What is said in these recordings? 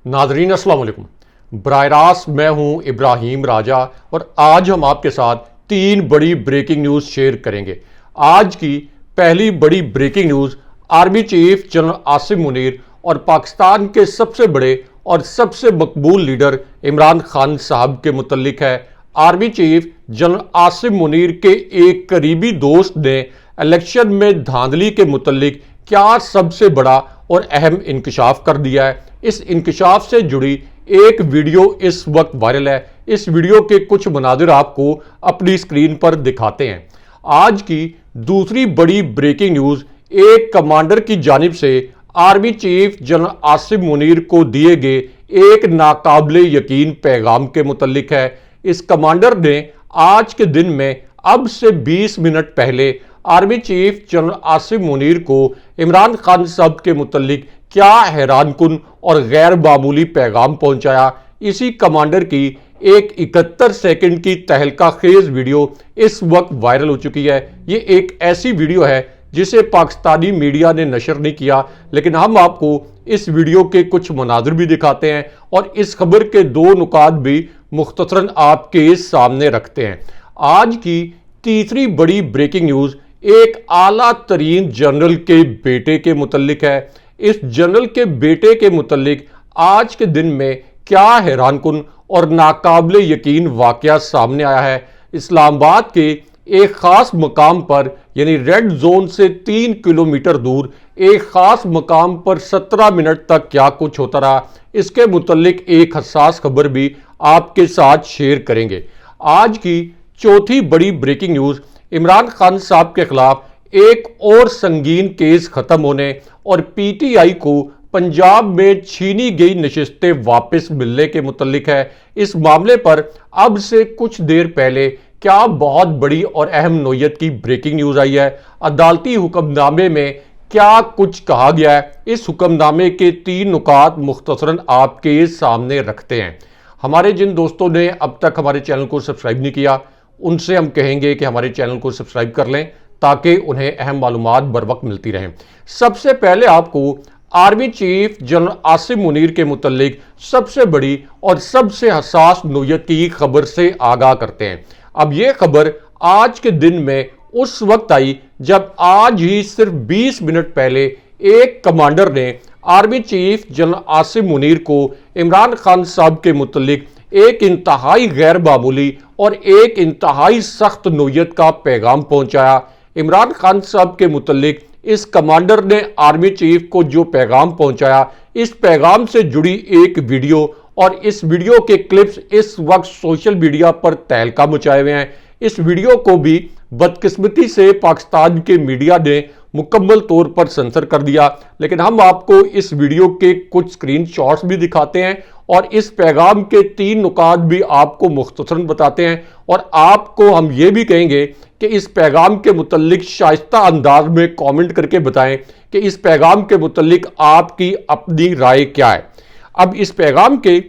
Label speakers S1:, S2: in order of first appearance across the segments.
S1: नाजरीन अस्सलाम वालेकुम। बराह रास्त मैं हूं इब्राहिम राजा और आज हम आपके साथ तीन बड़ी ब्रेकिंग न्यूज़ शेयर करेंगे। आज की पहली बड़ी breaking news army chief general Asim Munir और पाकिस्तान के सबसे बड़े और सबसे मकबूल लीडर इमरान खान साहब के मुतल्लिक है। Army chief general Asim Munir के एक करीबी दोस्त ने इलेक्शन में धांधली के मुतल्लिक क्या सबसे बड़ा और अहम इंकशाफ कर दिया है। इस इंकशाफ से जुड़ी एक वीडियो इस वक्त वायरल है। इस वीडियो के कुछ मनाजिर आपको अपनी स्क्रीन पर दिखाते हैं। आज की दूसरी बड़ी ब्रेकिंग न्यूज़ एक कमांडर की जानिब से army chief general Asim Munir को दिए गए एक नाकाबिले यकीन पैगाम के मुतल्लिक है। इस कमांडर ने आज के दिन में अब से 20 मिनट पहले army chief general Asim Munir को इमरान खान साहब के मुतल्लिक क्या हैरानकुन और गैर मामूली पैगाम पहुंचाया। इसी कमांडर की एक 71 सेकंड की तहलका खेज वीडियो इस वक्त वायरल हो चुकी है। ये एक ऐसी वीडियो है जिसे पाकिस्तानी मीडिया ने नशर नहीं किया, लेकिन हम आपको इस वीडियो के कुछ मनाजिर भी दिखाते हैं और इस खबर के दो नुकात भी मुख्तसरन आपके सामने रखते हैं। आज की तीसरी बड़ी ब्रेकिंग न्यूज़ एक आला तरीन जनरल के बेटे के मुतल्लिक है। इस जनरल के बेटे के मुतल्लिक आज के दिन में क्या हैरानकुन और नाकाबिले यकीन वाकया सामने आया है। इस्लामाबाद के एक खास मकाम पर यानी रेड जोन से 3 किलोमीटर दूर एक खास मकाम पर 17 मिनट तक क्या कुछ होता रहा, इसके मुतल्लिक एक हसास खबर भी आपके साथ शेयर करेंगे। आज की चौथी बड़ी ब्रेकिंग न्यूज़ इमरान खान साहब के खिलाफ एक और संगीन केस खत्म होने और पीटीआई को पंजाब में छीनी गई नशिस्तें वापस मिलने के मुतल्लिक है। इस मामले पर अब से कुछ देर पहले क्या बहुत बड़ी और अहम नोयत की ब्रेकिंग न्यूज़ आई है। अदालती हुक्मनामे में क्या कुछ कहा गया है, इस हुक्मनामे के 3 नुकात मुख्तसरन आपके सामने रखते हैं। हमारे जिन दोस्तों ने अब तक हमारे चैनल को सब्सक्राइब नहीं किया, उनसे हम कहेंगे कि हमारे चैनल को सब्सक्राइब कर लें ताकि उन्हें अहम मालूमात बर वक्त मिलती रहें। सबसे पहले आपको army chief general Asim Munir के मुतल्लिक सबसे बड़ी और सबसे हसास नोयत की खबर से आगाह करते हैं। अब यह खबर आज के दिन में उस वक्त आई जब आज ही सिर्फ 20 मिनट पहले एक कमांडर ने army chief general Asim Munir को इमरान खान साहब के मुतल्लिक एक इंतहाई गैर मामूली और एक इंतहाई सख्त नोयत का पैगाम पहुंचाया। इमरान खान साहब के मुतल्लिक इस कमांडर ने आर्मी चीफ को जो पैगाम पहुंचाया, इस पैगाम से जुड़ी एक वीडियो और इस वीडियो के क्लिप्स इस वक्त सोशल मीडिया पर तहलका मचाए हुए हैं। इस वीडियो को भी बदकिस्मती से पाकिस्तान के मीडिया ने मुकम्मल तौर पर सेंसर कर दिया, लेकिन हम आपको इस वीडियो के कुछ स्क्रीनशॉट्स भी दिखाते हैं और इस पैगाम के 3 नुकात भी आपको मुख्तसरन बताते हैं और आपको हम ये भी कहेंगे कि इस पैगाम के मुतल्लिक शाइस्ता अंदाज में कमेंट करके बताएं कि इस पैगाम के मुतल्लिक आपकी अपनी राय क्या है। अब इस पैगाम के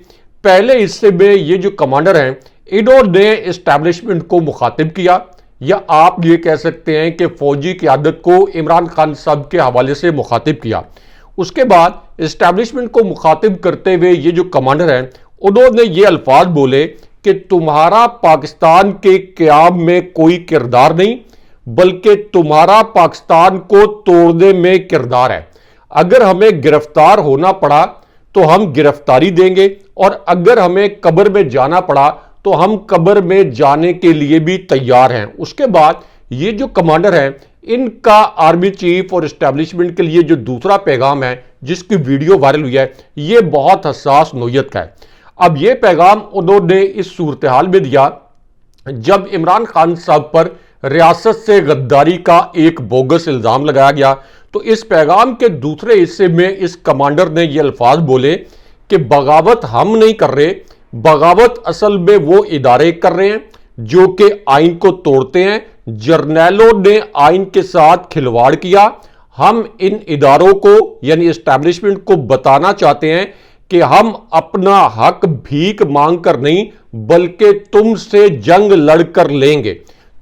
S1: पहले हिस्से में ये जो कमांडर हैं, इन्होंने एस्टैब्लिशमेंट को मुखातिब किया या आप ये कह सकते हैं कि फौजी क़यादत को इमरान खान साहब के हवाले से मुखातिब किया। उसके बाद एस्टैब्लिशमेंट को मुखातिब करते हुए ये जो कमांडर हैं, उन्होंने ये अल्फाज बोले कि तुम्हारा पाकिस्तान के क़याम में कोई किरदार नहीं, बल्कि तुम्हारा पाकिस्तान को तोड़ने में किरदार है। अगर हमें गिरफ्तार होना पड़ा तो हम गिरफ्तारी देंगे और अगर हमें कब्र में जाना पड़ा तो हम कब्र में जाने के लिए भी तैयार हैं। उसके बाद ये जो कमांडर हैं, इनका आर्मी चीफ और एस्टैब्लिशमेंट के लिए जो दूसरा पैगाम है जिसकी वीडियो वायरल हुई है, ये बहुत हसास नोयत का है। अब ये पैगाम उन्होंने इस सूरत हाल में दिया जब इमरान खान साहब पर रियासत से गद्दारी का एक बोगस इल्ज़ाम लगाया गया। तो इस पैगाम के दूसरे हिस्से में इस कमांडर ने ये अल्फाज बोले कि बगावत हम नहीं कर रहे, बगावत असल में वो इदारे कर रहे हैं जो कि आइन को तोड़ते हैं। जर्नैलों ने आइन के साथ खिलवाड़ किया। हम इन इदारों को यानी एस्टैब्लिशमेंट को बताना चाहते हैं कि हम अपना हक भीख मांग कर नहीं, बल्कि तुमसे जंग लड़कर लेंगे।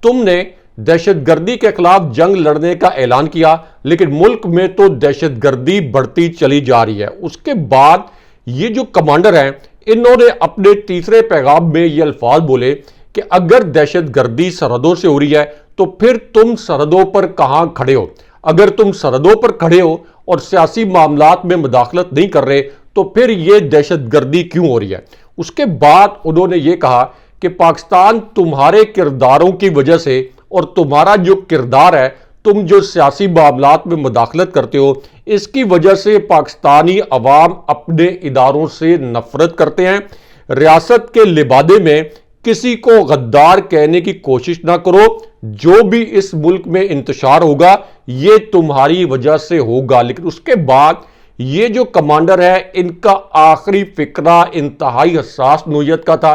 S1: तुमने दहशतगर्दी के खिलाफ जंग लड़ने का ऐलान किया, लेकिन मुल्क में तो दहशतगर्दी बढ़ती चली जा रही है। उसके बाद ये जो कमांडर हैं इन्होंने अपने तीसरे पैगाम में ये अल्फाज बोले कि अगर दहशतगर्दी सरहदों से हो रही है तो फिर तुम सरहदों पर कहां खड़े हो। अगर तुम सरहदों पर खड़े हो और सियासी मामलात में मुदाखलत नहीं कर रहे तो फिर यह दहशतगर्दी क्यों हो रही है। उसके बाद उन्होंने ये कहा कि पाकिस्तान तुम्हारे किरदारों की वजह से और तुम्हारा जो किरदार है, तुम जो सियासी मामलात में मुदाखलत करते हो, इसकी वजह से पाकिस्तानी अवाम अपने इदारों से नफरत करते हैं। रियासत के लिबादे में किसी को गद्दार कहने की कोशिश ना करो। जो भी इस मुल्क में इंतशार होगा ये तुम्हारी वजह से होगा। लेकिन उसके बाद ये जो कमांडर है इनका आखिरी फिक्रा इंतहाई हसास नोयत का था।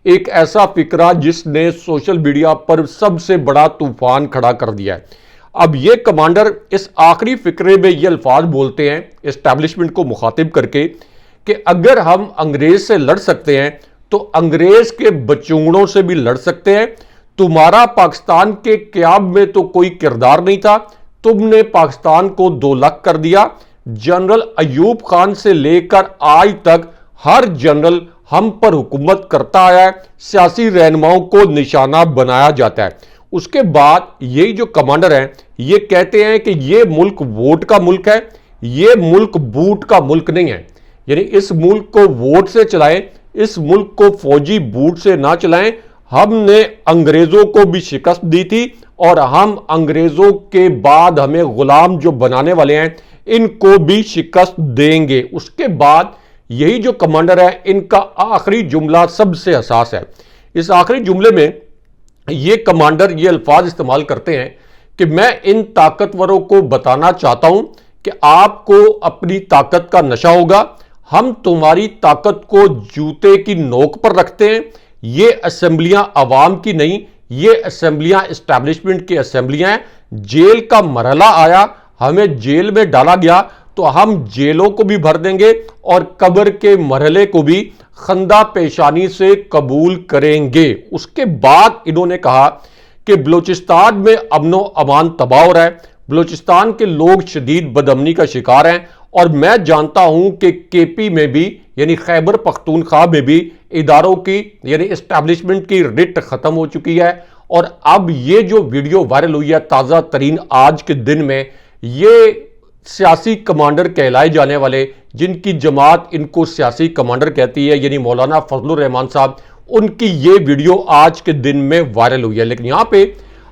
S1: एक ऐसा फिक्रा जिसने सोशल मीडिया पर सबसे बड़ा तूफान खड़ा कर दिया है। अब ये कमांडर इस आखिरी फिक्रे में ये अल्फाज बोलते हैं एस्टैब्लिशमेंट को मुखातिब करके कि अगर हम अंग्रेज से लड़ सकते हैं तो अंग्रेज के बचूड़ों से भी लड़ सकते हैं। तुम्हारा पाकिस्तान के क़याम में तो कोई किरदार नहीं था, तुमने पाकिस्तान को 2 लाख कर दिया। जनरल अयूब खान से लेकर आज तक हर जनरल हम पर हुकूमत करता आया है, सियासी रहनुमाओं को निशाना बनाया जाता है। उसके बाद यही जो कमांडर हैं ये कहते हैं कि ये मुल्क वोट का मुल्क है, ये मुल्क बूट का मुल्क नहीं है। यानी इस मुल्क को वोट से चलाएं, इस मुल्क को फौजी बूट से ना चलाएं। हमने अंग्रेजों को भी शिकस्त दी थी और हम अंग्रेजों के बाद हमें गुलाम जो बनाने वाले हैं इनको भी शिकस्त देंगे। उसके बाद यही जो कमांडर है इनका आखिरी जुमला सबसे हसास है। इस आखिरी जुमले में ये कमांडर ये अल्फाज इस्तेमाल करते हैं कि मैं इन ताकतवरों को बताना चाहता हूं कि आपको अपनी ताकत का नशा होगा। हम तुम्हारी ताकत को जूते की नोक पर रखते हैं। ये असेंबलियां आवाम की नहीं, ये असेंबलियां एस्टैब्लिशमेंट की असेंबलियां हैं। जेल का मरहला आया, हमें जेल में डाला गया तो हम जेलों को भी भर देंगे और कब्र के मरहले को भी खंदा पेशानी से कबूल करेंगे। उसके बाद इन्होंने कहा कि बलूचिस्तान में अमनो अमान तबाह हो रहा है, बलूचिस्तान के लोग शदीद बदअमनी का शिकार हैं और मैं जानता हूं कि केपी में भी यानी खैबर पख्तूनख्वा में भी इदारों की यानी एस्टैब्लिशमेंट की रिट खत्म हो चुकी है। और अब ये जो वीडियो वायरल हुई है ताज़ा तरीन आज के दिन में, ये सियासी कमांडर कहलाए जाने वाले जिनकी जमात इनको सियासी कमांडर कहती है यानी मौलाना फजलुर रहमान साहब, उनकी ये वीडियो आज के दिन में वायरल हुई है। लेकिन यहां पे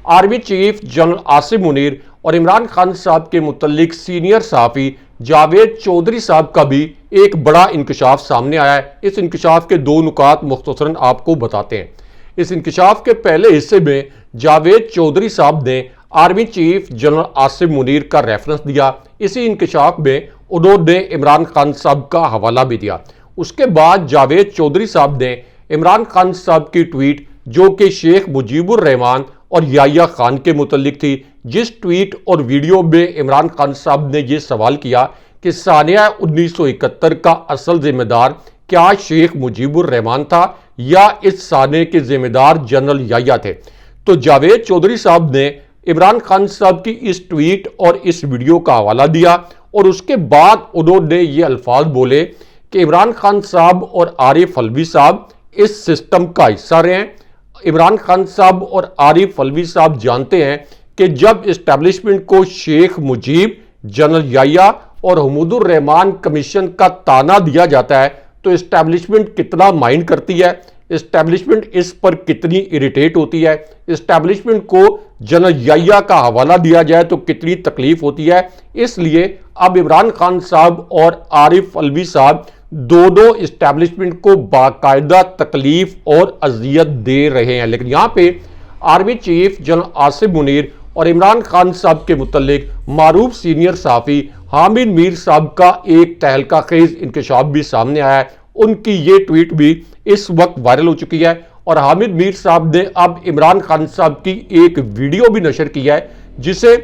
S1: army chief general Asim Munir और इमरान खान साहब के मुतल्लिक सीनियर सहाफ़ी जावेद चौधरी साहब का भी एक बड़ा इंकशाफ सामने आया है। इस इंकशाफ के 2 नुकात मुख्तसरन आपको बताते हैं। इस इंकशाफ के पहले हिस्से में जावेद चौधरी साहब ने army chief general Asim Munir का रेफरेंस दिया। इसी इंकशाफ में उन्होंने इमरान खान साहब का हवाला भी दिया। उसके बाद जावेद चौधरी साहब ने इमरान खान साहब की ट्वीट जो कि शेख मुजीबुर रहमान और याह्या खान के मुतल्लिक थी, जिस ट्वीट और वीडियो में इमरान खान साहब ने यह सवाल किया कि सानिया 1971 का असल जिम्मेदार क्या शेख मुजीबुर रहमान था या इस साने के जिम्मेदार जनरल याह्या थे, तो जावेद चौधरी साहब ने इमरान खान साहब की इस ट्वीट और इस वीडियो का हवाला दिया और उसके बाद उन्होंने ये अल्फाज बोले कि इमरान खान साहब और आरिफ अलवी साहब इस सिस्टम का हिस्सा रहे हैं। इमरान खान साहब और आरिफ अलवी साहब जानते हैं कि जब इस्टेब्लिशमेंट को शेख मुजीब, जनरल याह्या और हमीदुर रहमान कमीशन का ताना दिया जाता है तो इस्टेब्लिशमेंट कितना माइंड करती है, इस्टेब्लिशमेंट इस पर कितनी इरिटेट होती है, इस्टेब्लिशमेंट को जनरल याह्या का हवाला दिया जाए तो कितनी तकलीफ होती है। इसलिए अब इमरान खान साहब और आरिफ अलवी साहब दोनों इस्टेब्लिशमेंट को बाकायदा तकलीफ और अजियत दे रहे हैं। लेकिन यहाँ पे army chief general Asim Munir और इमरान खान साहब के मुतल्लिक मारूफ सीनियर सहाफ़ी हामिद मीर साहब का एक तहलका खेज इंकशाफ भी सामने आया है। उनकी ये ट्वीट भी इस वक्त वायरल हो चुकी है और हामिद मीर साहब ने अब इमरान खान साहब की एक वीडियो भी नशर किया है जिसे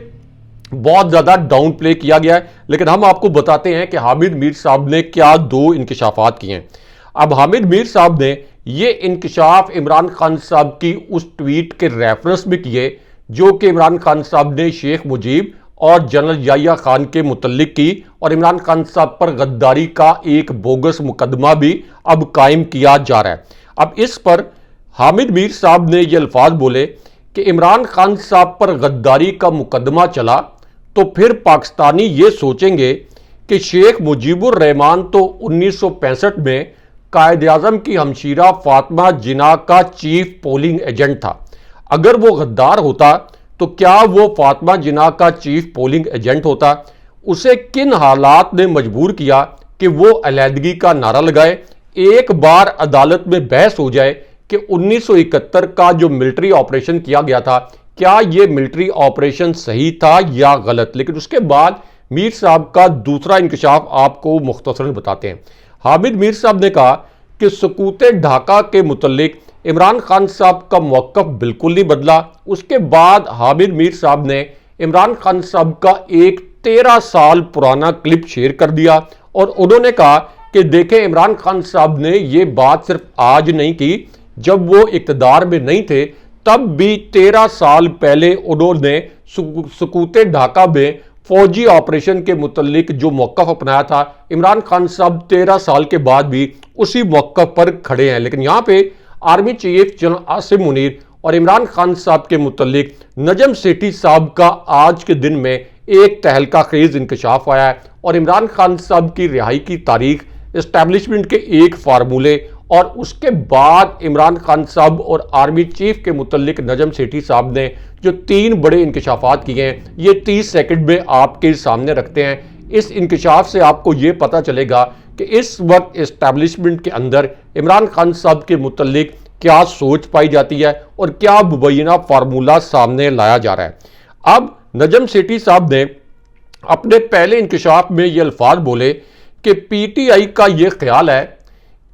S1: बहुत ज़्यादा डाउन प्ले किया गया है। लेकिन हम आपको बताते हैं कि हामिद मीर साहब ने क्या 2 इंकशाफात किए हैं। अब हामिद मीर साहब ने ये इंकशाफ इमरान खान साहब की उस ट्वीट के रेफरेंस में किए जो कि इमरान खान साहब ने शेख मुजीब और जनरल याहिया खान के मुतल्लिक की और इमरान खान साहब पर गद्दारी का एक बोगस मुकदमा भी अब कायम किया जा रहा है। अब इस पर हामिद मीर साहब ने ये अल्फाज बोले कि इमरान खान साहब पर गद्दारी का मुकदमा चला तो फिर पाकिस्तानी ये सोचेंगे कि शेख मुजीबुर रहमान तो 1965 में कायद आज़म की हमशीरा फातिमा जिन्ना का चीफ पोलिंग एजेंट था। अगर वो गद्दार होता तो क्या वो फातिमा जिन्ना का चीफ पोलिंग एजेंट होता? उसे किन हालात ने मजबूर किया कि वो अलहदगी का नारा लगाए? एक बार अदालत में बहस हो जाए कि 1971 का जो मिलिट्री ऑपरेशन किया गया था, क्या ये मिलिट्री ऑपरेशन सही था या गलत? लेकिन उसके बाद मीर साहब का दूसरा इंकशाफ आपको मुख्तसरन बताते हैं। हामिद मीर साहब ने कहा कि सकूत ढाका के मुतल्लिक इमरान खान साहब का मौक़िफ़ बिल्कुल नहीं बदला। उसके बाद हामिद मीर साहब ने इमरान खान साहब का एक 13 साल पुराना क्लिप शेयर कर दिया और उन्होंने कहा कि देखें, इमरान खान साहब ने ये बात सिर्फ आज नहीं की, जब वो इक़्तिदार में नहीं थे तब भी 13 साल पहले उन्होंने सकूत ढाका में फौजी ऑपरेशन के मुतल्लिक जो मौक़िफ़ अपनाया था, इमरान खान साहब 13 साल के बाद भी उसी मौक़िफ़ पर खड़े हैं। लेकिन यहाँ पे army chief general Asim Munir और इमरान खान साहब के मुतल्लिक नजम सेठी साहब का आज के दिन में एक तहलका खेज इंकशाफ आया है और इमरान खान साहब की रिहाई की तारीख, एस्टैब्लिशमेंट के एक फार्मूले और उसके बाद इमरान खान साहब और आर्मी चीफ के मुतल्लिक नजम सेठी साहब ने जो 3 बड़े इंकशाफात किए हैं, ये 30 सेकंड में आपके सामने रखते हैं। इस इंकशाफ से आपको ये पता चलेगा कि इस वक्त एस्टैब्लिशमेंट के अंदर इमरान खान साहब के मुतल्लिक क्या सोच पाई जाती है और क्या मुबैना फार्मूला सामने लाया जा रहा है। अब नजम सेठी साहब ने अपने पहले इंकशाफ में ये अल्फाज बोले कि पीटीआई का ये ख्याल है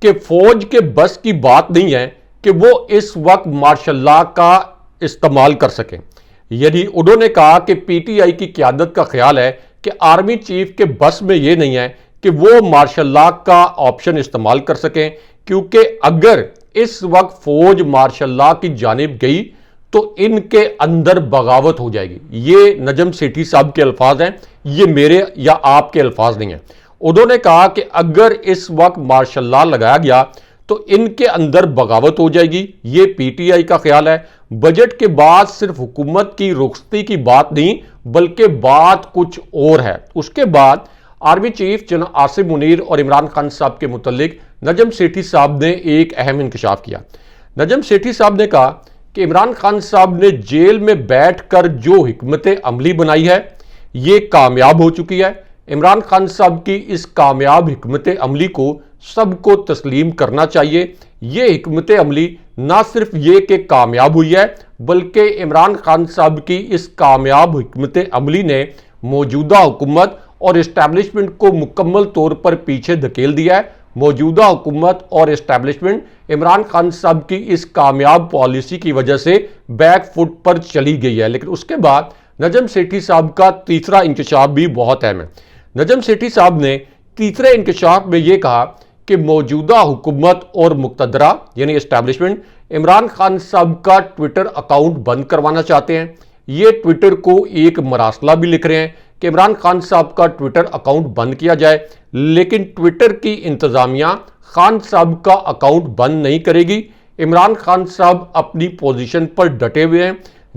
S1: कि फौज के बस की बात नहीं है कि वो इस वक्त मार्शल लॉ का इस्तेमाल कर सकें। यदि उन्होंने कहा कि पीटीआई की क़यादत का ख्याल है कि आर्मी चीफ के बस में ये नहीं है कि वो मार्शल लॉ का ऑप्शन इस्तेमाल कर सकें, क्योंकि अगर इस वक्त फौज मार्शल लॉ की जानिब गई तो इनके अंदर बगावत हो जाएगी। ये नजम सेठी साहब के अल्फाज हैं, ये मेरे या आपके अल्फाज नहीं हैं। उन्होंने कहा कि अगर इस वक्त मार्शल लॉ लगाया गया तो इनके अंदर बगावत हो जाएगी। ये पीटीआई का ख्याल है। बजट के बाद सिर्फ हुकूमत की रुखसती की बात नहीं बल्कि बात कुछ और है। उसके बाद army chief general Asim Munir और इमरान खान साहब के मुतल्लिक नजम सेठी साहब ने एक अहम इंकशाफ किया। नजम सेठी साहब ने कहा कि इमरान खान साहब ने जेल में बैठकर जो हिकमत अमली बनाई है ये कामयाब हो चुकी है। इमरान खान साहब की इस कामयाब हिकमत अमली को सबको तस्लीम करना चाहिए। ये हिकमत अमली ना सिर्फ ये कि कामयाब हुई है बल्कि इमरान खान साहब की इस कामयाब हिकमत अमली ने मौजूदा हुकूमत और इस्टेब्लिशमेंट को मुकम्मल तौर पर पीछे धकेल दिया है। मौजूदा हुकूमत और इस्टेब्लिशमेंट इमरान खान साहब की इस कामयाब पॉलिसी की वजह से बैक फुट पर चली गई है। लेकिन उसके बाद नजम सेठी साहब का तीसरा इंकशाफ भी बहुत अहम है। नजम सेठी साहब ने तीसरे इंकशाफ में यह कहा कि मौजूदा हुकूमत और मुक्तदरा यानी इस्टेब्लिशमेंट इमरान खान साहब का ट्विटर अकाउंट बंद करवाना चाहते हैं। ये ट्विटर को एक मरासला भी लिख रहे हैं कि इमरान खान साहब का ट्विटर अकाउंट बंद किया जाए, लेकिन ट्विटर की इंतजामिया खान साहब का अकाउंट बंद नहीं करेगी। इमरान खान साहब अपनी पोजीशन पर डटे हुए हैं।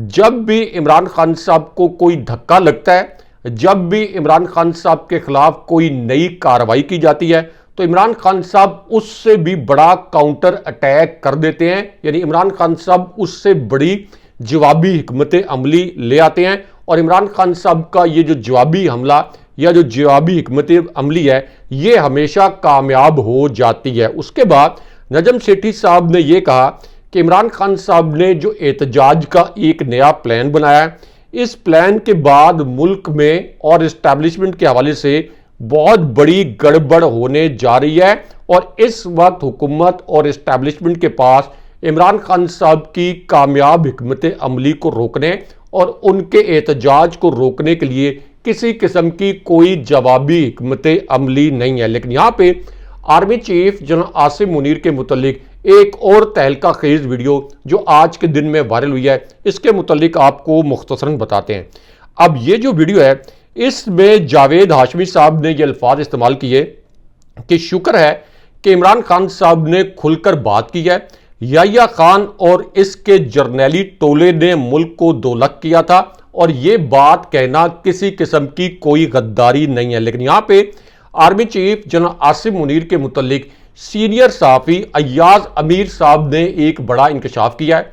S1: जब भी इमरान खान साहब को कोई धक्का लगता है, जब भी इमरान खान साहब के खिलाफ कोई नई कार्रवाई की जाती है तो इमरान खान साहब उससे भी बड़ा काउंटर अटैक कर देते हैं। यानी इमरान खान साहब उससे बड़ी जवाबी हिकमत अमली ले आते हैं और इमरान खान साहब का ये जो जवाबी हमला या जो जवाबी हिकमत अमली है ये हमेशा कामयाब हो जाती है। उसके बाद नजम सेठी साहब ने यह कहा कि इमरान खान साहब ने जो एहतजाज का एक नया प्लान बनाया है, इस प्लान के बाद मुल्क में और इस्टेब्लिशमेंट के हवाले से बहुत बड़ी गड़बड़ होने जा रही है और इस वक्त हुकूमत और इस्टेब्लिशमेंट के पास इमरान खान साहब की कामयाब हिकमत अमली को रोकने और उनके एहतजाज को रोकने के लिए किसी किस्म की कोई जवाबी हिकमत अमली नहीं है। लेकिन यहाँ पे army chief general Asim Munir के मुतल्लिक एक और तहलका खेज वीडियो जो आज के दिन में वायरल हुई है, इसके मुतल्लिक आपको मुख्तसरन बताते हैं। अब ये जो वीडियो है इसमें जावेद हाशमी साहब ने ये अल्फाज इस्तेमाल किए कि शुक्र है कि इमरान खान साहब ने खुलकर बात की है, याहिया खान और इसके जर्नैली टोले ने मुल्क को दोलख किया था और ये बात कहना किसी किस्म की कोई गद्दारी नहीं है। लेकिन यहाँ पे army chief general Asim Munir के मुतल्लिक सीनियर सहाफ़ी अय्याज अमीर साहब ने एक बड़ा इंकशाफ किया है।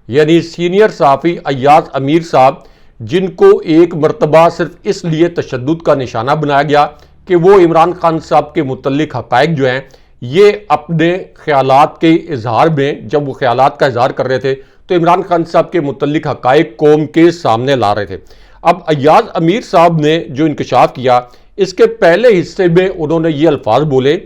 S1: यानी सीनियर सहाफ़ी अय्याज अमीर साहब, जिनको एक मरतबा सिर्फ इसलिए तशद्दुद का निशाना बनाया गया कि वो इमरान खान साहब के मुतल्लिक हक़ाइक़ जो हैं ये अपने ख्यालात के इजहार में, जब वो ख्यालात का इजहार कर रहे थे तो इमरान खान साहब के मुतल्लिक हक़ाइक़ कौम के सामने ला रहे थे। अब अय्याज अमीर साहब ने जो इंकशाफ किया, इसके पहले हिस्से में उन्होंने ये अल्फाज बोले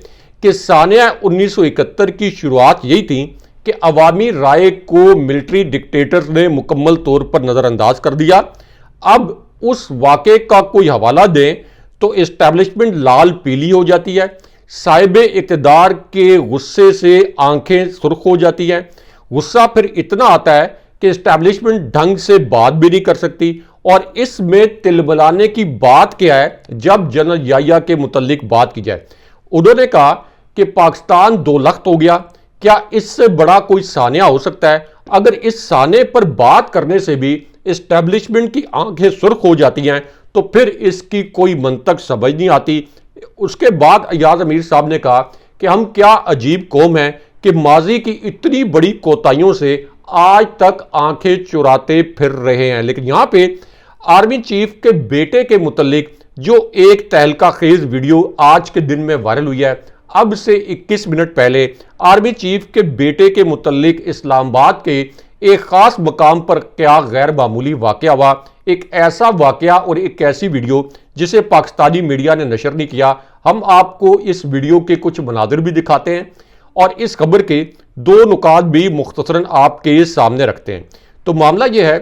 S1: कि सानिया 1971 की शुरुआत यही थी कि अवामी राय को मिलिट्री डिक्टेटर्स ने मुकम्मल तौर पर नज़रअंदाज कर दिया। अब उस वाक़े का कोई हवाला दें तो इस्टेब्लिशमेंट लाल पीली हो जाती है, साहिबे इक़्तिदार के गुस्से से आंखें सुर्ख हो जाती हैं। गुस्सा फिर इतना आता है कि इस्टेब्लिशमेंट ढंग से बात भी नहीं कर सकती। और इसमें तिलमिलाने की बात क्या है, जब जनरल याहिया के मुतल्लिक बात की जाए, उन्होंने कहा कि पाकिस्तान दोलख्त हो गया, क्या इससे बड़ा कोई सानिया हो सकता है? अगर इस साने पर बात करने से भी इस्टेब्लिशमेंट की आंखें सुर्ख हो जाती हैं तो फिर इसकी कोई मंतक समझ नहीं आती। उसके बाद अय्याज अमीर साहब ने कहा कि हम क्या अजीब कौम है कि माजी की इतनी बड़ी कोताहियों से आज तक आंखें चुराते फिर रहे हैं। लेकिन यहां पे आर्मी चीफ के बेटे के मुतल्लिक जो एक तहलका खेज वीडियो आज के दिन में वायरल हुई है, अब से 21 मिनट पहले आर्मी चीफ के बेटे के मुतल्लिक इस्लामाबाद के एक खास मकाम पर क्या गैर मामूली वाकया हुआ, एक ऐसा वाकया और एक ऐसी वीडियो जिसे पाकिस्तानी मीडिया ने नशर नहीं किया। हम आपको इस वीडियो के कुछ मनाजिर भी दिखाते हैं और इस खबर के दो नुकात भी मुख्तसरन आपके सामने रखते हैं। तो मामला यह है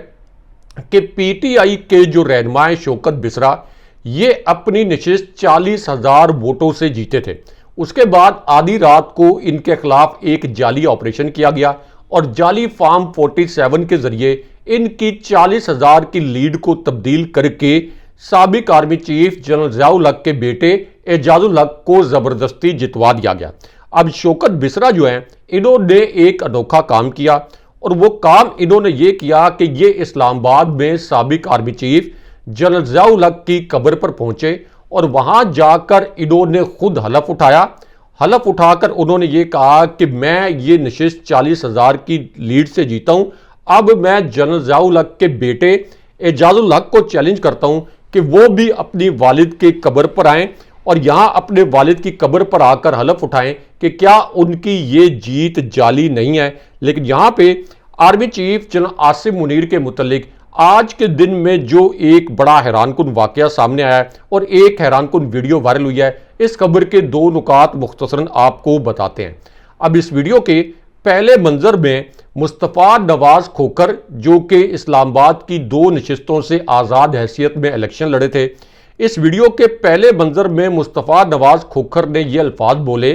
S1: कि पीटीआई के जो रहनुमा हैं शौकत बिसरा, ये अपनी नशिस्त 40,000 वोटों से जीते थे। उसके बाद आधी रात को इनके खिलाफ एक जाली ऑपरेशन किया गया और जाली फार्म 47 के जरिए इनकी 40,000 की लीड को तब्दील करके साबिक आर्मी चीफ जनरल ज़ियाउल हक के बेटे एजाजुल हक को जबरदस्ती जितवा दिया गया। अब शौकत बिसरा जो हैं, इन्होंने एक अनोखा काम किया और वो काम इन्होंने ये किया कि ये इस्लामाबाद में साबिक आर्मी चीफ जनरल ज़ियाउल हक की कब्र पर पहुंचे और वहां जाकर इन्होंने खुद हलफ उठाया। हलफ उठाकर उन्होंने ये कहा कि मैं ये नशिस्त 40,000 की लीड से जीता हूं। अब मैं जनरल ज़ियाउल हक के बेटे एजाजुल हक को चैलेंज करता हूं कि वो भी अपनी वालिद के कब्र पर आएं और यहां अपने वालिद की कब्र पर आकर हलफ उठाएं कि क्या उनकी ये जीत जाली नहीं है। लेकिन यहां पे army chief general Asim Munir के मुतल्लिक आज के दिन में जो एक बड़ा हैरानकुन वाकया सामने आया है और एक हैरानकुन वीडियो वायरल हुई है, इस खबर के दो नुकात मुख्तसरन आपको बताते हैं। अब इस वीडियो के पहले मंजर में मुस्तफ़ा नवाज खोखर, जो कि इस्लामाबाद की 2 नशिस्तों से आज़ाद हैसियत में इलेक्शन लड़े थे, इस वीडियो के पहले मंजर में मुस्तफ़ा नवाज खोखर ने यह अल्फाज बोले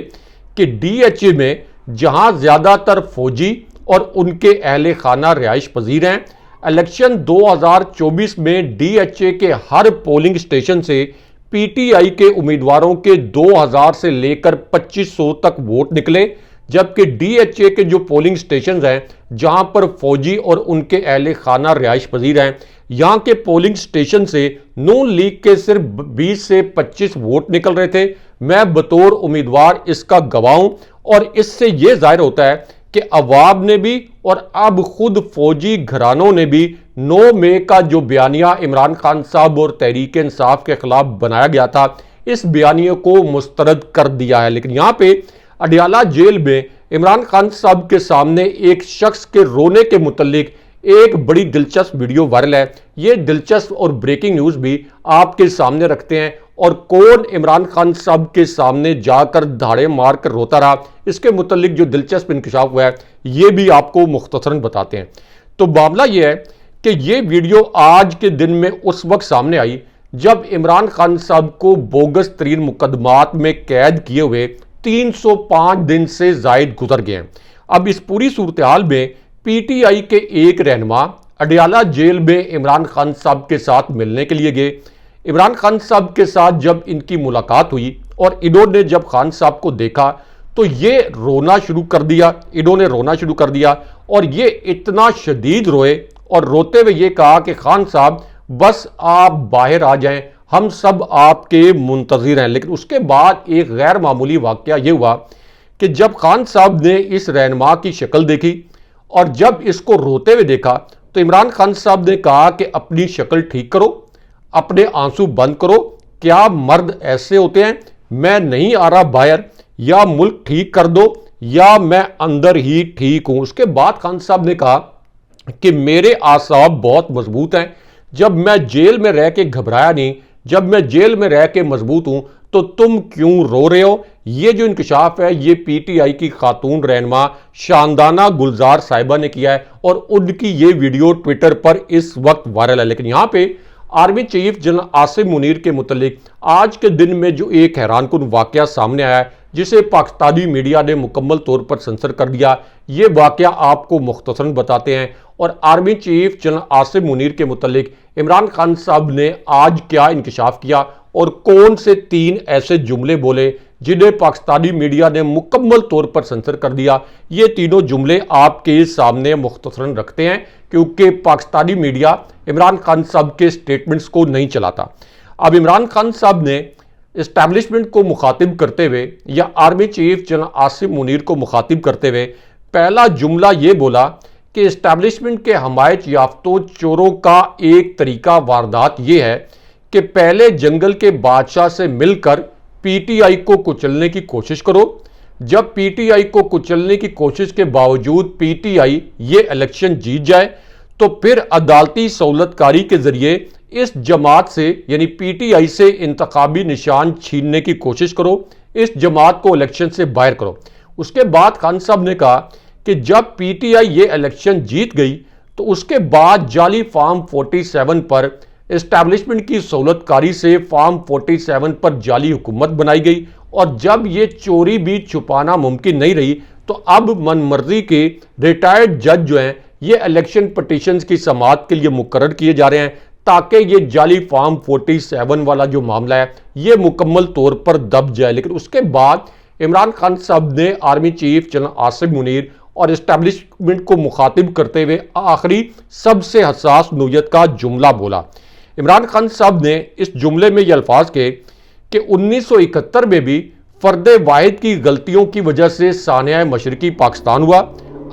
S1: कि DHA में जहां ज़्यादातर फौजी और उनके अहले खाना रिहाइश पजीर हैं, इलेक्शन 2024 में DHA के हर पोलिंग स्टेशन से PTI के उम्मीदवारों के 2000 से लेकर 2500 तक वोट निकले, जबकि DHA के जो पोलिंग स्टेशन हैं जहां पर फौजी और उनके अहले खाना रिहाइश पजीर हैं, यहां के पोलिंग स्टेशन से नून लीग के सिर्फ 20 से 25 वोट निकल रहे थे। मैं बतौर उम्मीदवार इसका गवाह हूं और इससे यह जाहिर होता है कि अवाम ने भी और अब खुद फौजी घरानों ने भी 9 मई का जो बयानिया इमरान खान साहब और तहरीक इंसाफ के खिलाफ बनाया गया था, इस बयानिए को मुस्तरद कर दिया है। लेकिन यहां पे अडियाला जेल में इमरान खान साहब के सामने एक शख्स के रोने के मुतल्लिक एक बड़ी दिलचस्प वीडियो वायरल है। ये दिलचस्प और ब्रेकिंग न्यूज़ भी आपके सामने रखते हैं और कौन इमरान खान साहब के सामने जाकर धाड़े मार कर रोता रहा, इसके मुतल्लिक जो दिलचस्प इंकशाफ हुआ है ये भी आपको मुख्तसरन बताते हैं। तो मामला ये है कि ये वीडियो आज के दिन में उस वक्त सामने आई जब इमरान खान साहब को बोगस तरीन मुकदमात में कैद किए हुए 305 दिन से जायद गुजर गए हैं। अब इस पूरी सूरत हाल में PTI के एक रहनुमा अडयाला जेल में इमरान खान साहब के साथ मिलने के लिए गए। इमरान खान साहब के साथ जब इनकी मुलाकात हुई और इन्होंने जब खान साहब को देखा तो ये रोना शुरू कर दिया, इन्होंने रोना शुरू कर दिया और ये इतना शदीद रोए और रोते हुए ये कहा कि खान साहब बस आप बाहर आ जाएं, हम सब आपके मुंतज़िर हैं। लेकिन उसके बाद एक गैर मामूली वाक़या ये हुआ कि जब खान साहब ने इस रहनुमा की शक्ल देखी और जब इसको रोते हुए देखा तो इमरान खान साहब ने कहा कि अपनी शक्ल ठीक करो, अपने आंसू बंद करो, क्या मर्द ऐसे होते हैं? मैं नहीं आ रहा बाहर, या मुल्क ठीक कर दो या मैं अंदर ही ठीक हूं। उसके बाद खान साहब ने कहा कि मेरे आसाब बहुत मजबूत हैं, जब मैं जेल में रह के घबराया नहीं, जब मैं जेल में रह के मजबूत हूं तो तुम क्यों रो रहे हो? ये जो इंकशाफ है ये पीटीआई की खातून रहनुमा शानदाना गुलजार साहिबा ने किया है और उनकी ये वीडियो ट्विटर पर इस वक्त वायरल है। लेकिन यहां पे army chief general Asim Munir के मुतालिक आज के दिन में जो एक हैरानकुन वाकया सामने आया है जिसे पाकिस्तानी मीडिया ने मुकम्मल तौर पर सेंसर कर दिया, ये वाकया आपको मुख्तसरन बताते हैं। और army chief general Asim Munir के मुतालिक इमरान खान साहब ने आज क्या इंकशाफ किया और कौन से 3 ऐसे जुमले बोले जिन्हें पाकिस्तानी मीडिया ने मुकम्मल तौर पर सेंसर कर दिया, ये तीनों जुमले आपके सामने मुख्तसरन रखते हैं क्योंकि पाकिस्तानी मीडिया इमरान खान साहब के स्टेटमेंट्स को नहीं चलाता। अब इमरान खान साहब ने इस्टेब्लिशमेंट को मुखातिब करते हुए या army chief general Asim Munir को मुखातिब करते हुए पहला जुमला ये बोला कि इस्टेब्लिशमेंट के हमायत याफ्तों चोरों का एक तरीका वारदात ये है कि पहले जंगल के बादशाह से मिलकर पीटीआई को कुचलने की कोशिश करो, जब पीटीआई को कुचलने की कोशिश के बावजूद पीटीआई ये इलेक्शन जीत जाए तो फिर अदालती सहूलतकारी के जरिए इस जमात से यानी पीटीआई से इंतखाबी निशान छीनने की कोशिश करो, इस जमात को इलेक्शन से बाहर करो। उसके बाद खान साहब ने कहा कि जब पीटीआई ये इलेक्शन जीत गई तो उसके बाद जाली फार्म 47 पर एस्टैब्लिशमेंट की सहूलतकारी से फार्म 47 पर जाली हुकूमत बनाई गई और जब ये चोरी भी छुपाना मुमकिन नहीं रही तो अब मनमर्जी के रिटायर्ड जज जो हैं ये इलेक्शन पटिशंस की समाअत के लिए मुकर्रर किए जा रहे हैं ताकि ये जाली फार्म 47 वाला जो मामला है ये मुकम्मल तौर पर दब जाए। लेकिन उसके बाद इमरान खान साहब ने army chief general Asim Munir और इस्टेब्लिशमेंट को मुखातिब करते हुए आखिरी सबसे हसास नोयत का जुमला बोला। इमरान खान साहब ने इस जुमले में ये अल्फाज कहे कि 1971 में भी फर्द वाहिद की गलतियों की वजह से सानिया मशरकी पाकिस्तान हुआ,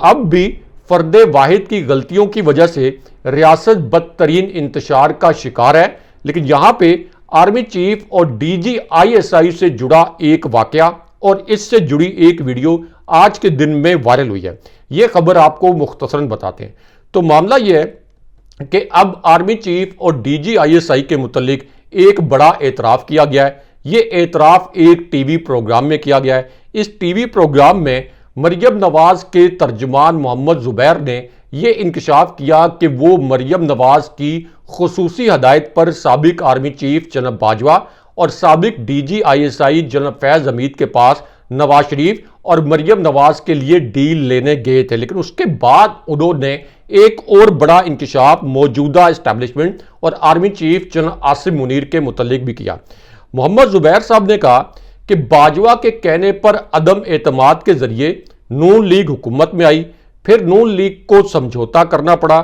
S1: अब भी फर्द वाहिद की गलतियों की वजह से रियासत बदतरीन इंतशार का शिकार है। लेकिन यहाँ पे आर्मी चीफ और डीजी ISI से जुड़ा एक वाकया और इससे जुड़ी एक वीडियो आज के दिन में वायरल हुई है, ये खबर आपको मुख्तसरन बताते हैं। तो मामला यह है कि अब आर्मी चीफ और डीजी ISI के मुतालिक एक बड़ा एतराफ़ किया गया है। ये एतराफ़ एक टीवी प्रोग्राम में किया गया है। इस टीवी प्रोग्राम में मरियम नवाज के तर्जुमान मोहम्मद जुबैर ने यह इंकशाफ किया कि वो मरियम नवाज की खुसूसी हदायत पर साबिक आर्मी चीफ जनरल बाजवा और साबिक डीजी ISI जनरल फैज़ हमीद के पास नवाज शरीफ और मरियम नवाज के लिए डील लेने गए थे। लेकिन उसके बाद उन्होंने एक और बड़ा इंकशाफ मौजूदा इस्टेब्लिशमेंट और army chief general Asim Munir के मुतालिक भी किया। मोहम्मद जुबैर साहब ने कहा कि बाजवा के कहने पर अदम एतमाद के जरिए नून लीग हुकूमत में आई, फिर नून लीग को समझौता करना पड़ा,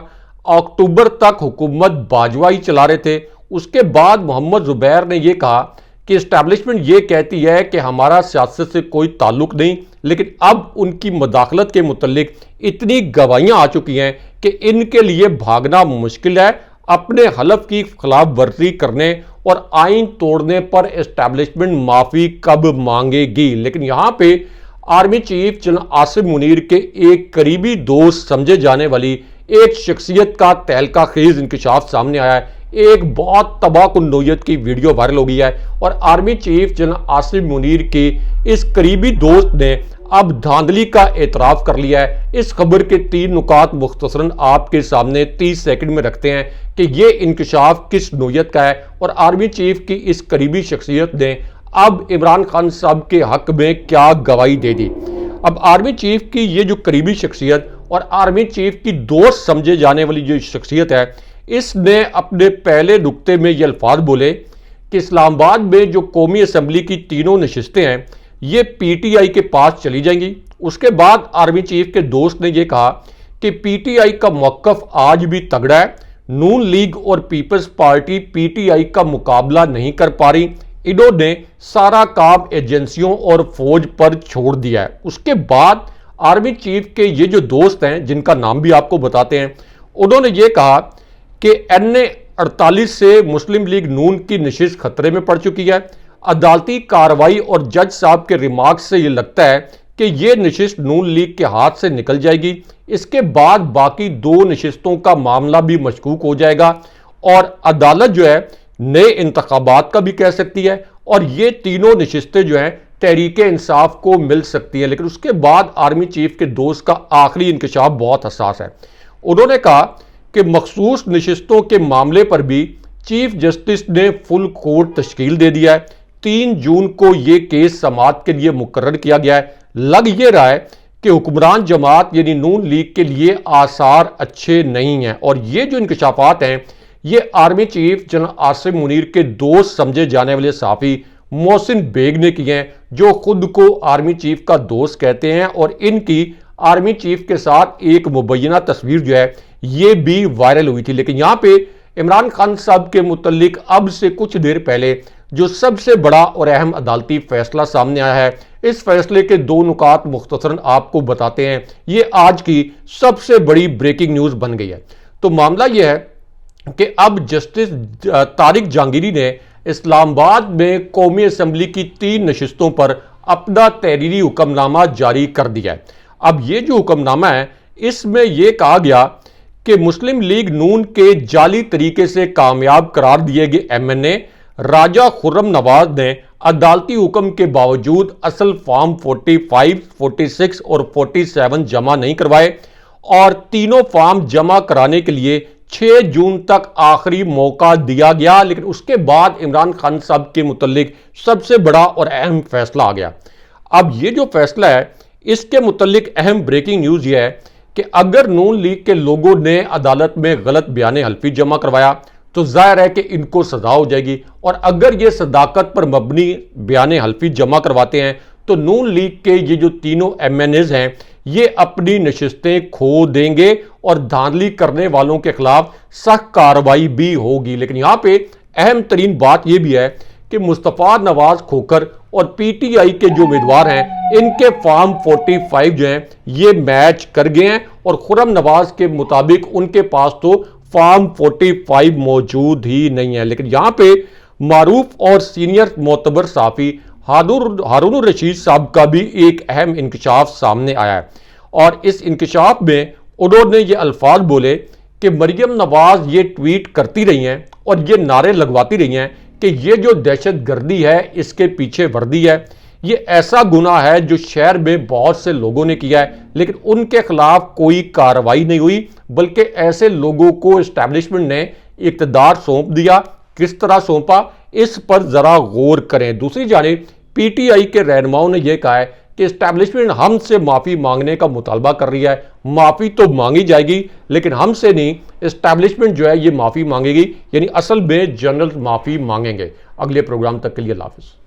S1: अक्टूबर तक हुकूमत बाजवा ही चला रहे थे। उसके बाद मोहम्मद जुबैर ने यह कहा कि इस्टेब्लिशमेंट ये कहती है कि हमारा सियासत से कोई ताल्लुक नहीं, लेकिन अब उनकी मदाखलत के मुतालिक इतनी गवाहियां आ चुकी हैं कि इनके लिए भागना मुश्किल है। अपने हलफ की खिलाफ वर्जी करने और आइन तोड़ने पर एस्टैब्लिशमेंट माफी कब मांगेगी। लेकिन यहां पे army chief general Asim Munir के एक करीबी दोस्त समझे जाने वाली एक शख्सियत का तहलका खेज इंकशाफ सामने आया है। एक बहुत तबाहकुन नोयत की वीडियो वायरल हो गई है और army chief general Asim Munir के इस करीबी दोस्त ने अब धांधली का एतराफ़ कर लिया है। इस खबर के 3 नुकात मुख्तसरन आपके सामने 30 सेकंड में रखते हैं कि ये इंकशाफ किस नोयत का है और आर्मी चीफ की इस करीबी शख्सियत ने अब इमरान खान साहब के हक में क्या गवाही दे दी। अब आर्मी चीफ की ये जो करीबी शख्सियत और आर्मी चीफ की दोस्त समझे जाने वाली जो शख्सियत है, इसने अपने पहले नुक्ते में ये अल्फाज बोले कि इस्लामाबाद में जो कौमी असम्बली की तीनों नशिस्तें हैं ये पीटीआई के पास चली जाएंगी। उसके बाद आर्मी चीफ के दोस्त ने यह कहा कि पीटीआई का मौकफ आज भी तगड़ा है, नून लीग और पीपल्स पार्टी पीटीआई का मुकाबला नहीं कर पा रही, इन्होंने सारा काम एजेंसियों और फौज पर छोड़ दिया है। उसके बाद आर्मी चीफ के ये जो दोस्त हैं जिनका नाम भी आपको बताते हैं, उन्होंने ये कहा कि NA 48 से मुस्लिम लीग नून की नशिस्त खतरे में पड़ चुकी है। अदालती कार्रवाई और जज साहब के रिमार्क से ये लगता है कि ये नशिस्त नून लीग के हाथ से निकल जाएगी। इसके बाद बाकी 2 नशिस्तों का मामला भी मशकूक हो जाएगा और अदालत जो है नए इंतखाबात का भी कह सकती है और ये तीनों नशिस्तें जो हैं तहरीक इंसाफ को मिल सकती है। लेकिन उसके बाद आर्मी चीफ के दोस्त का आखिरी इंकशाफ बहुत हसास है। उन्होंने कहा कि मखसूस नशिस्तों के मामले पर भी चीफ जस्टिस ने फुल कोर्ट तश्कील दे दिया है। 3 जून को यह केस समाअत के लिए मुकर्रर किया गया है। लग ये रहा है कि हुक्मरान जमात यानी नून लीग के लिए आसार अच्छे नहीं हैं और ये जो इंकशाफात हैं ये army chief general Asim Munir के दोस्त समझे जाने वाले सहाफ़ी मोहसिन बेग ने किए हैं, जो खुद को आर्मी चीफ का दोस्त कहते हैं और इनकी आर्मी चीफ के साथ एक मुबैना तस्वीर जो है ये भी वायरल हुई थी। लेकिन यहां पे इमरान खान साहब के मुतल्लिक अब से कुछ देर पहले जो सबसे बड़ा और अहम अदालती फैसला सामने आया है, इस फैसले के 2 नुकात मुख्तसरन आपको बताते हैं। ये आज की सबसे बड़ी ब्रेकिंग न्यूज बन गई है। तो मामला यह है कि अब जस्टिस तारिक जहांगीरी ने इस्लामाबाद में कौमी असम्बली की 3 नशिस्तों पर अपना तहरीरी हुक्मनामा जारी कर दिया है। अब ये जो हुक्मनामा है इसमें यह कहा गया कि मुस्लिम लीग नून के जाली तरीके से कामयाब करार दिए गए MNA राजा खुर्रम नवाज ने अदालती हुक्म के बावजूद असल फॉर्म 45, 46 और 47 जमा नहीं करवाए और तीनों फॉर्म जमा कराने के लिए 6 जून तक आखिरी मौका दिया गया। लेकिन उसके बाद इमरान खान साहब के मुतल्लिक सबसे बड़ा और अहम फैसला आ गया। अब ये जो फैसला है इसके मुतल्लिक अहम ब्रेकिंग न्यूज ये है कि अगर नून लीग के लोगों ने अदालत में गलत बयान हल्फी जमा करवाया तो जाहिर है कि इनको सजा हो जाएगी और अगर ये सदाकत पर मबनी बयान हल्फी जमा करवाते हैं तो नून लीग के ये जो तीनों MNAs हैं ये अपनी नशिस्तें खो देंगे और धांधली करने वालों के खिलाफ सख्त कार्रवाई भी होगी। लेकिन यहां पे अहम तरीन बात यह भी है कि मुस्तफा नवाज खोखर और PTI के जो उम्मीदवार हैं इनके फॉर्म 45 जो हैं ये मैच कर गए हैं और खुर्रम नवाज के मुताबिक उनके पास तो फॉर्म 45 मौजूद ही नहीं है। लेकिन यहां पे मारूफ और सीनियर मोतबर साफी हारून रशीद साहब का भी एक अहम इंकशाफ सामने आया है और इस इंकशाफ में उन्होंने ये अल्फाज बोले कि मरियम नवाज ये ट्वीट करती रही हैं और ये नारे लगवाती रही हैं कि ये जो दहशत गर्दी है इसके पीछे वर्दी है, ये ऐसा गुनाह है जो शहर में बहुत से लोगों ने किया है लेकिन उनके खिलाफ कोई कार्रवाई नहीं हुई, बल्कि ऐसे लोगों को एस्टैब्लिशमेंट ने इक़्तिदार सौंप दिया। किस तरह सौंपा इस पर जरा गौर करें। दूसरी जानिब PTI के रहनुमाओं ने यह कहा है कि एस्टैब्लिशमेंट हमसे माफ़ी मांगने का मुतालबा कर रही है। माफ़ी तो मांगी जाएगी लेकिन हमसे नहीं, एस्टैब्लिशमेंट जो है ये माफ़ी मांगेगी, यानी असल में जनरल माफ़ी मांगेंगे। अगले प्रोग्राम तक के लिए अल्लाह हाफ़िज़।